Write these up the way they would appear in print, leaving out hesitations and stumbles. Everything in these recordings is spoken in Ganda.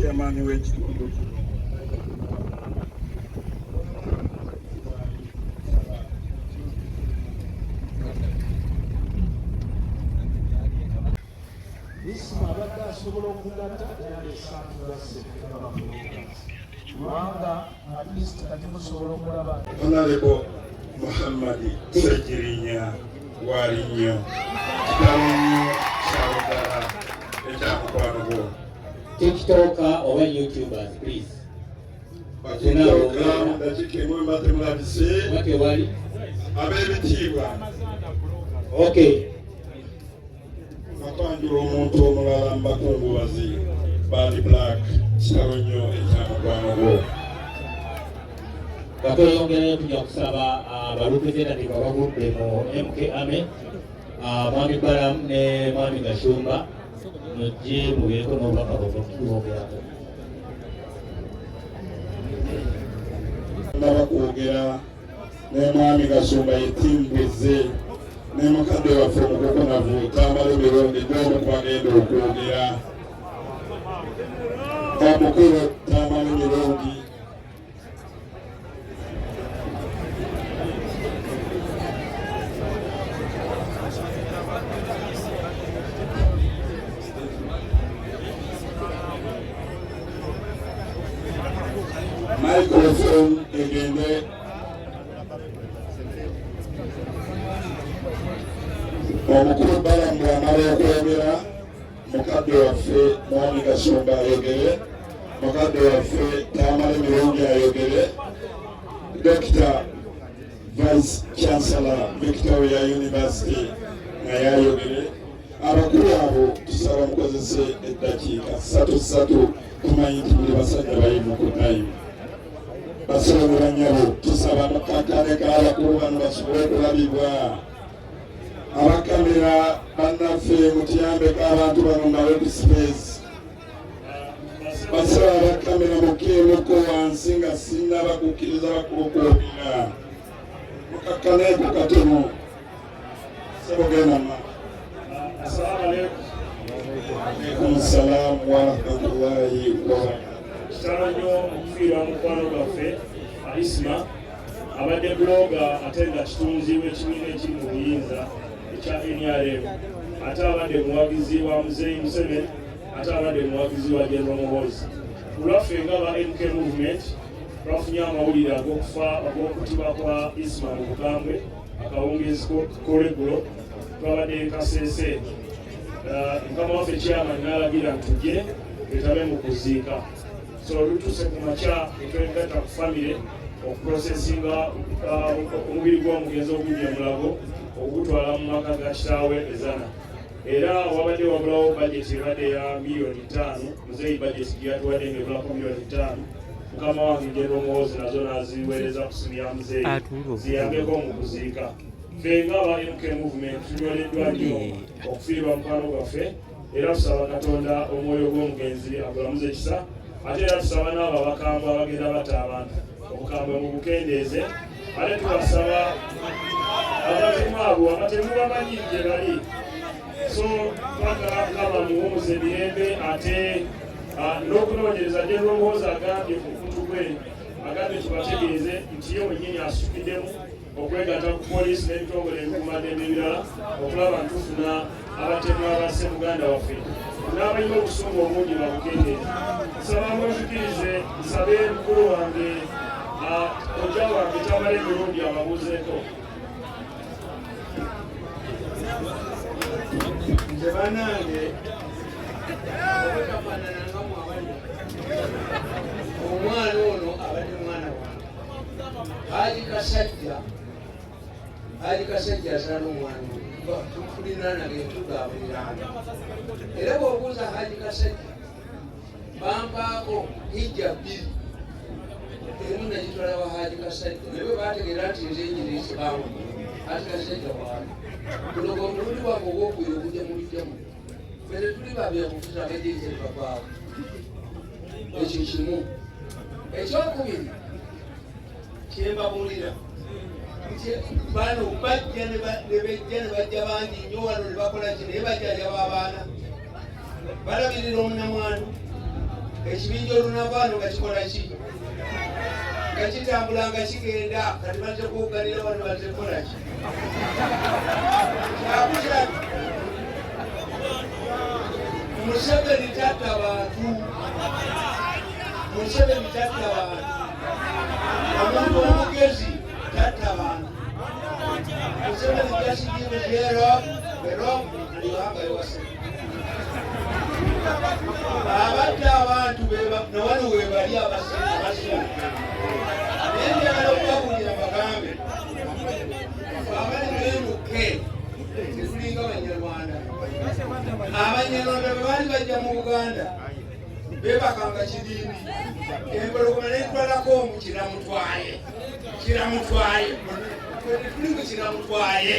chairman w'ekitundu Isma abadde asobola okugatta era esaatugasse kubanga at least kati musobola okulaba Honorable Muhammadi Sejirinya Warinyo kitawonyo kyawagala ekyamukwano gwo TikToker or YouTubers, please. bakitoka mudakika emwe mbate mulabise Wake wali? ab'ebitiibwa Okay. bakwanjula omuntu omulala mubakungubazi bali black kitawonyo ekyamukwano gwo Batweyongerayo tujja kusaba abarepresentative abavudde mu MK Army, Mwami Balamu ne Mwami Gashumba mujje mubeeko n'obubaka bw'okubogerako. nabakwogera ne Mwami Gashumba yetimbweze ne mukadde waffe omukukunavu Tamale Mirundi gw'omukwagenda okwogera omukulu Tamale Mirundi microphone egende omukulu Balamu bw'amala okwogera mukadde waffe Mwami Gashumba ayogere mukadde waffe Tamale Mirundi ayogere Dr. Vice Chancellor Victoria University naye ayogere abakulu abo tusaba mukozese eddakiika 3 tumanyi nti buli basajja bayivu ku time basobola banyabo tusaba mukakane k'abakulu bano basobole okulabibwa abakamera bannaffe mutuyambeko abantu bano nga webspace basaba abakamera mukeemuko wansi nga sinnaba kukkiriza bakulu okwogera mukakkaneeko katono sebogenda Alaikum salam wa rahmatullahi wa barakatuh. Kitalo nnyo okufiirwa mukwano gwaffe Isma abadde blogger ate nga kitunzi w'ekibiina ekiri mu buyinza ekya NRM ate abadde muwagizi wa Muzeeyi Museveni ate abadde muwagizi wa General Muhoozi. Kulwaffe nga ba MK Movement twafunye amawulire ag'okufa ag'okutibwa kwa Isma mu Bugambwe akawungeezi k'olweggulo twabadde Kasese. Mukama waffe chairman n'alagira nti tujje twetabe mu kuziika. So lutuuse ku makya etwegatta ku famire okuprosesinga omubiri gw'omugenzi ogujja mulago okugutwala mu maka ga kitaawe ezana. Era wabadde wabulawo budget ebadde ya $5,000,000 Muzeeyi budget gye yatuwadde ng'ebulako $5,000,000. Mukama wange General Muhoozi nazo n'aziweereza ku ssimu ya Muzeeyi ziyambeko mu kuziika. Ffe ng'aba MK Movement tunyoleddwa nnyo okufiirwa mukwano gwaffe era tusaba Katonda omwoyo gw'omugenzi agulamuze ekisa ate era tusaba n'abo abakambwe abagenda batta abantu obukambwe mu bukendeeze ate tubasaba abatemu abo abatemu bamanyi gye bali so twagala Mukama muwumuze emirembe ate n'okunoonyereza General Muhoozi agambye ku mukutu gwe agambye tubategeeze nti ye wennyini asukiddemu okwegatta ku poliisi n'ebitongole ebikuumaddembe ebirala okulaba nti tufuna abatemu abasse Muganda waffe n'abalina obusungu obungi babukendeeze. Nsaba mwenzikirize nsabe mukulu wange ojja wange Tamale Mirundi ababuuzeeko. Nze bannange obutafaananangamu abali omwana ono abadde mwana wange Haji Kasajja asala omwana tulina nage tugaburirana era bw'obuuza Haji Kasajja bampaako hijja 2 emu nagitwala wa Haji Kasajja naye bwe baategeera nti nze enjiriisi bamu Haji Kasajja waali guno gwe mulundi wange ogwokubiri okujja mulijjamu ffe tetuli babyakufuza agejiriza epapaawo ekyo kimu. Ekyokubiri kyembabuulira nti bano bajja ne bajja bangi nnyo wano ne bakola ki naye bajjanjaba abaana balabirira omunnamwandu ekibinja olunavaano nga kikola ki nga kitambula nga kigenda kati baze kuwuganira wano baze kukola ki kyakukirabi Museveni tatta abantu Museveni tatta abantu omuntu omugezi tatta abantu Museveni just give us the rope and you have a wase abatta abantu nawano webali abasira nenjagala okubabulira bagambe abali beemuke tetulinga Abanyarwanda Abanyarwanda bwe baali bajja mu Buganda beebakanga kidindi empologoma netwalako omu kiramutwaye tulinga kiramutwaye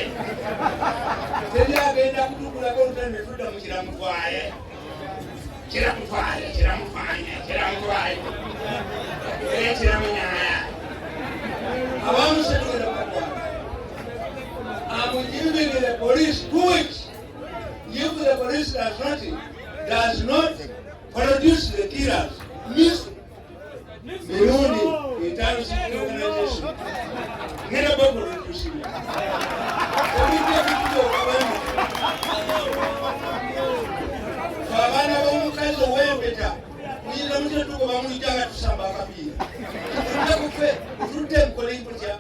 teri agenda kutukulako olutani netudda mu kiramutwaye kiramunyaya abamusetugenda kubakwata I'm giving the police 2 weeks. If the police does not produce the killers, Isma Mirundi International Organization, never produce it. Abana b'omukazi ow'empeta muyinza mutya tugoba muyitaga tusamba akapiira tukufe tutte mukole kutya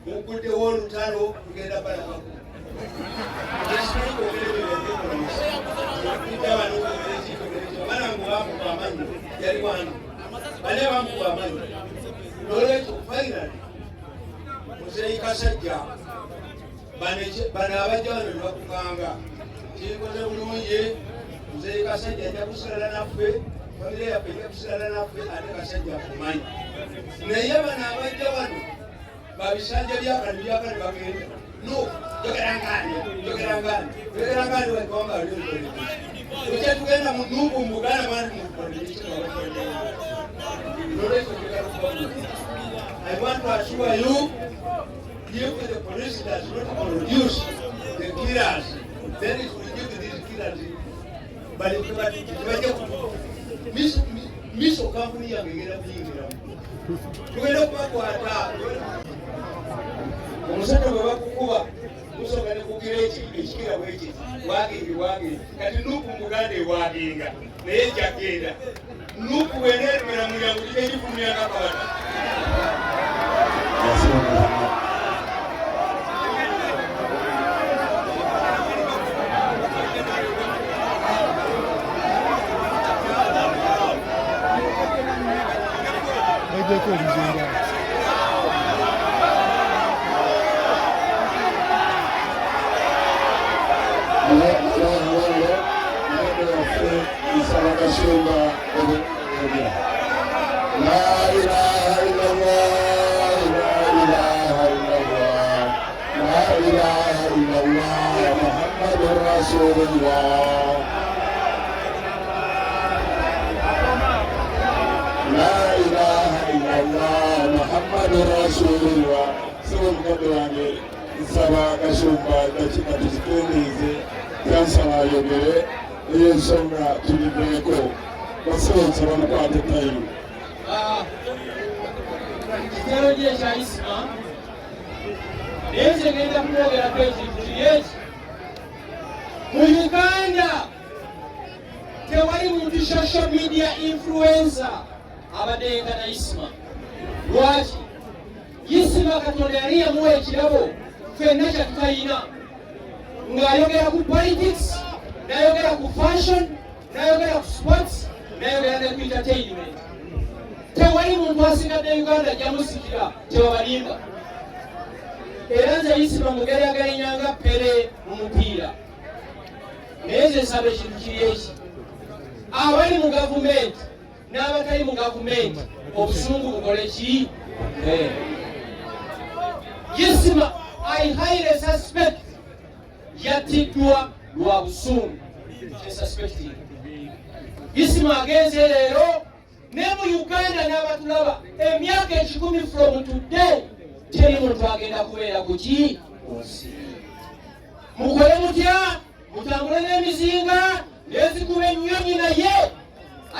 mukuddewo olutalo tugenda balabako abana ngubamuba amanyi yali wange bane bamukuba amanyi nolwekyo finally muzeeyi Kasajja bano abajja bano nebakuganga kikoze bulungi Muzeeyi Kasajja ajja kusigala naffe famire yaffe ejja kusigala naffe ate Kasajja akumanyi naye bano abajja bano babisanja byakani bagenda no jogerangani wakibanga aliokole ekya tugenda mu Nuupu mu Buganda bandi I want to assure you, if the police does not produce the killers, then it will give these killers. But if miso company yangegera kuyingira tugenda kubakwata omusajja bwe bakukuba musooka ne kugira ekikira bweki wagenge kati Nuupu mu Buganda ewagenga naye kyagenda Nuupu weneerimira mulyango gigifulumyanga kabata nsaba Kasumba dakika tuzitumize kansala ayogere ey'ensonga tuliveeko basobozesa bamukwate tayimu ekitero gye ekya Isma naye nze ngenda kumwogerako ekintu kiri eki mu Uganda tewali muntu social media influencer abaddenga na Isma lwaki Isma Katonda yali yamuwa ekirabo ffenna kyatutayina ng'ayogera ku politics n'ayogera ku fashion n'ayogera ku sports n'ayogera ne ku entertainment tewali muntu asigadde Uganda gyamusikira tewabalimba era nze Isma mugeragalinyanga Pele mu mupiira naye nze nsaba ekintu kiri eki abali mu gavumenti n'abatali mu gavumenti obusungu bukole ki Isma I highly suspect yatiddwa lwa busungu kyesuspecting Isma agenze leero ne mu Uganda n'abatulaba emyaka 10 from today teri muntu agenda kubeera ku ki mukole mutya mutambule n'emizinga nezikuba ennyonyi naye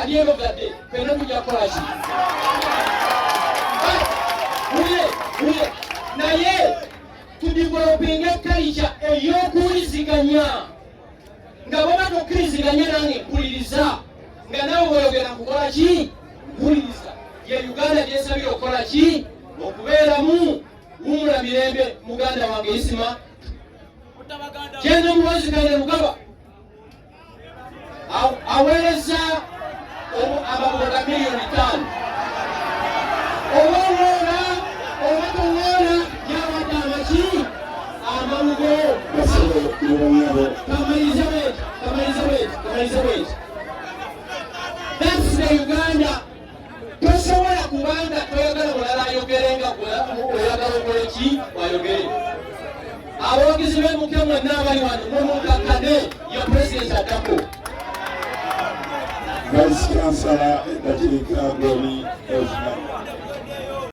alyerogadde fena tujja kukola ki naye tudivelopinga ekalica ey'okuwuliziganya nga baba tokkiriziganya nange mpuliriza nga nawe oyogera kukola ki mpuliriza ye Uganda gyesabira okukola ki okubeeramu wumula mirembe muganda wange Isma genda muwazikane mugaba aweereza ababoda miliyoni 5 obawola obatowola yabadde amaki amalugo kamaliza weti that's the Uganda tosobola kubanga toyagala mulala ayogerenga oyagala okole ki wayogere abawagizi b'emuke mwenna abali wano mumukakkane ye president addako Vice Chancellor Dr. Goni Osman.